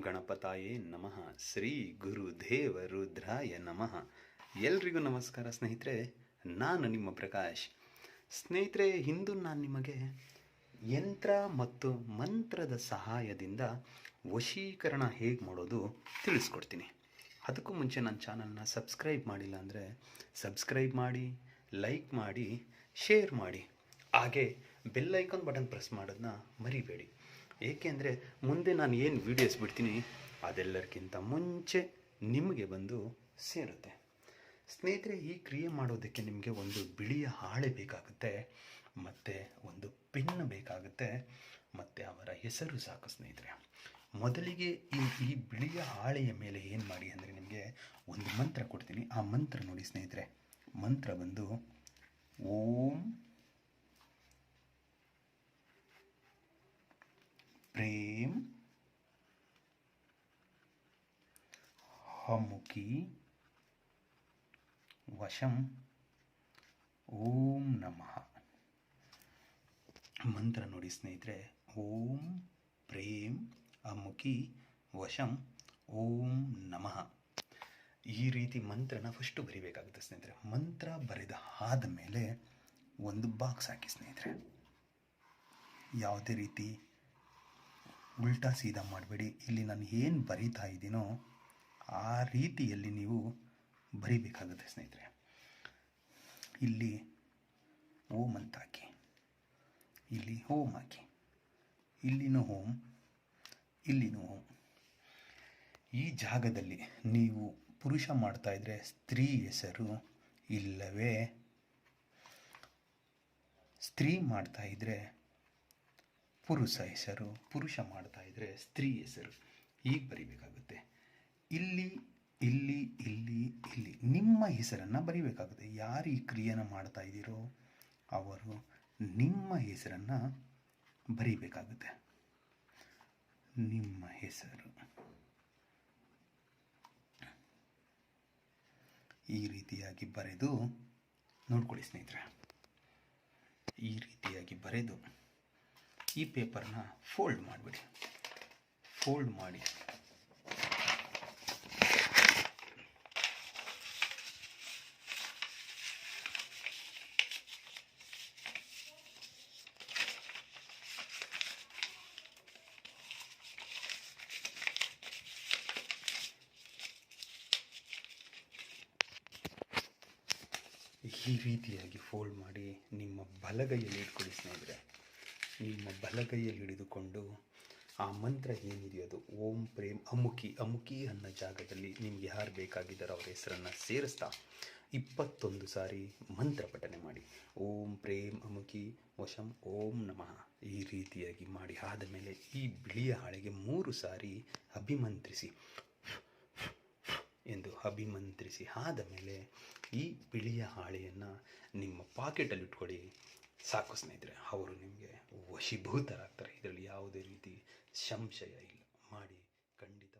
ಗಣಪತಾಯೇ ನಮಃ. ಶ್ರೀ ಗುರುದೇವ ರುದ್ರಾಯ ನಮಃ. ಎಲ್ರಿಗೂ ನಮಸ್ಕಾರ ಸ್ನೇಹಿತರೆ, ನಾನು ನಿಮ್ಮ ಪ್ರಕಾಶ್. ಸ್ನೇಹಿತರೆ, ಇಂದು ನಾನು ನಿಮಗೆ ಯಂತ್ರ ಮತ್ತು ಮಂತ್ರದ ಸಹಾಯದಿಂದ ವಶೀಕರಣ ಹೇಗೆ ಮಾಡೋದು ತಿಳಿಸ್ಕೊಡ್ತೀನಿ. ಅದಕ್ಕೂ ಮುಂಚೆ ನನ್ನ ಚಾನಲ್ನ ಸಬ್ಸ್ಕ್ರೈಬ್ ಮಾಡಿಲ್ಲ ಅಂದರೆ ಸಬ್ಸ್ಕ್ರೈಬ್ ಮಾಡಿ, ಲೈಕ್ ಮಾಡಿ, ಶೇರ್ ಮಾಡಿ, ಹಾಗೆ ಬೆಲ್ ಐಕಾನ್ ಬಟನ್ ಪ್ರೆಸ್ ಮಾಡೋದನ್ನ ಮರಿಬೇಡಿ. ಏಕೆಂದರೆ ಮುಂದೆ ನಾನು ಏನು ವೀಡಿಯೋಸ್ ಬಿಡ್ತೀನಿ ಅದೆಲ್ಲರಿಗಿಂತ ಮುಂಚೆ ನಿಮಗೆ ಬಂದು ಸೇರುತ್ತೆ. ಸ್ನೇಹಿತರೆ, ಈ ಕ್ರಿಯೆ ಮಾಡೋದಕ್ಕೆ ನಿಮಗೆ ಒಂದು ಬಿಳಿಯ ಹಾಳೆ ಬೇಕಾಗುತ್ತೆ, ಮತ್ತು ಒಂದು ಪೆನ್ ಬೇಕಾಗುತ್ತೆ, ಮತ್ತು ಅವರ ಹೆಸರು ಸಾಕು. ಸ್ನೇಹಿತರೆ, ಮೊದಲಿಗೆ ಈ ಬಿಳಿಯ ಹಾಳೆಯ ಮೇಲೆ ಏನು ಮಾಡಿ ಅಂದರೆ ನಿಮಗೆ ಒಂದು ಮಂತ್ರ ಕೊಡ್ತೀನಿ. ಆ ಮಂತ್ರ ನೋಡಿ ಸ್ನೇಹಿತರೆ, ಮಂತ್ರ ಬಂದು ಓಂ ಪ್ರೇಮ್ ಹಮುಕಿ ವಶಂ ಓಂ ನಮಃ. ಮಂತ್ರ ನೋಡಿ ಸ್ನೇಹಿತರೆ, ಓಂ ಪ್ರೇಮ್ ಅಮುಕಿ ವಶಂ ಓಂ ನಮಃ. ಈ ರೀತಿ ಮಂತ್ರನ ಫಸ್ಟು ಬರಿಬೇಕಾಗುತ್ತೆ ಸ್ನೇಹಿತರೆ. ಮಂತ್ರ ಬರೆದ ಆದಮೇಲೆ ಒಂದು ಬಾಕ್ಸ್ ಹಾಕಿ ಸ್ನೇಹಿತರೆ. ಯಾವುದೇ ರೀತಿ ಉಲ್ಟಾ ಸೀದಾ ಮಾಡಬೇಡಿ. ಇಲ್ಲಿ ನಾನು ಏನು ಬರೀತಾ ಇದ್ದೀನೋ ಆ ರೀತಿಯಲ್ಲಿ ನೀವು ಬರಿಬೇಕಾಗುತ್ತೆ ಸ್ನೇಹಿತರೆ. ಇಲ್ಲಿ ಓಂ ಅಂತ ಹಾಕಿ, ಇಲ್ಲಿ ಓಂ ಹಾಕಿ, ಇಲ್ಲಿನೂ ಓಂ, ಇಲ್ಲಿನೂ ಓಂ. ಈ ಜಾಗದಲ್ಲಿ ನೀವು ಪುರುಷ ಮಾಡ್ತಾಯಿದ್ರೆ ಸ್ತ್ರೀ ಹೆಸರು, ಇಲ್ಲವೇ ಸ್ತ್ರೀ ಮಾಡ್ತಾಯಿದ್ರೆ ಪುರುಷ ಹೆಸರು, ಪುರುಷ ಮಾಡ್ತಾ ಇದ್ದರೆ ಸ್ತ್ರೀ ಹೆಸರು, ಹೀಗೆ ಬರಿಬೇಕಾಗುತ್ತೆ. ಇಲ್ಲಿ ಇಲ್ಲಿ ಇಲ್ಲಿ ಇಲ್ಲಿ ನಿಮ್ಮ ಹೆಸರನ್ನು ಬರಿಬೇಕಾಗುತ್ತೆ. ಯಾರು ಈ ಕ್ರಿಯೆನ ಮಾಡ್ತಾ ಇದ್ದೀರೋ ಅವರು ನಿಮ್ಮ ಹೆಸರನ್ನು ಬರಿಬೇಕಾಗುತ್ತೆ. ನಿಮ್ಮ ಹೆಸರು ಈ ರೀತಿಯಾಗಿ ಬರೆದು ನೋಡ್ಕೊಳ್ಳಿ ಸ್ನೇಹಿತರೆ. ಈ ರೀತಿಯಾಗಿ ಬರೆದು ಈ ಪೇಪರ್ನ ಫೋಲ್ಡ್ ಮಾಡಿಬಿಡಿ. ಫೋಲ್ಡ್ ಮಾಡಿ ಈ ರೀತಿಯಾಗಿ ಫೋಲ್ಡ್ ಮಾಡಿ ನಿಮ್ಮ ಬಲಗೈಯಲ್ಲಿ ಇಟ್ಕೊಳ್ಳಿ ಸ್ನೇಹಿತರೆ. ನಿಮ್ಮ ಬಲಗೈಯಲ್ಲಿ ಹಿಡಿದುಕೊಂಡು ಆ ಮಂತ್ರ ಏನಿದೆಯೋ ಅದು ಓಂ ಪ್ರೇಮ್ ಅಮುಕಿ, ಅಮುಕಿ ಅನ್ನೋ ಜಾಗದಲ್ಲಿ ನಿಮ್ಗೆ ಯಾರು ಬೇಕಾಗಿದ್ದಾರೋ ಅವರ ಹೆಸರನ್ನು ಸೇರಿಸ್ತಾ 21 ಸಾರಿ ಮಂತ್ರ ಪಠನೆ ಮಾಡಿ. ಓಂ ಪ್ರೇಮ್ ಅಮುಕಿ ವಶಂ ಓಂ ನಮಃ. ಈ ರೀತಿಯಾಗಿ ಮಾಡಿ ಆದಮೇಲೆ ಈ ಬಿಳಿಯ ಹಾಳೆಗೆ 3 ಸಾರಿ ಅಭಿಮಂತ್ರಿಸಿ ಎಂದು ಅಭಿಮಂತ್ರಿಸಿ ಆದ ಮೇಲೆ ಈ ಬಿಳಿಯ ಹಾಳೆಯನ್ನು ನಿಮ್ಮ ಪಾಕೆಟಲ್ಲಿ ಇಟ್ಕೊಳ್ಳಿ. ಸಾಕು ಸ್ನೇಹಿತರೆ, ಅವರು ನಿಮಗೆ ವಶೀಭೂತರಾಗ್ತಾರೆ. ಇದರಲ್ಲಿ ಯಾವುದೇ ರೀತಿ ಸಂಶಯ ಇಲ್ಲ. ಮಾಡಿ ಖಂಡಿತ.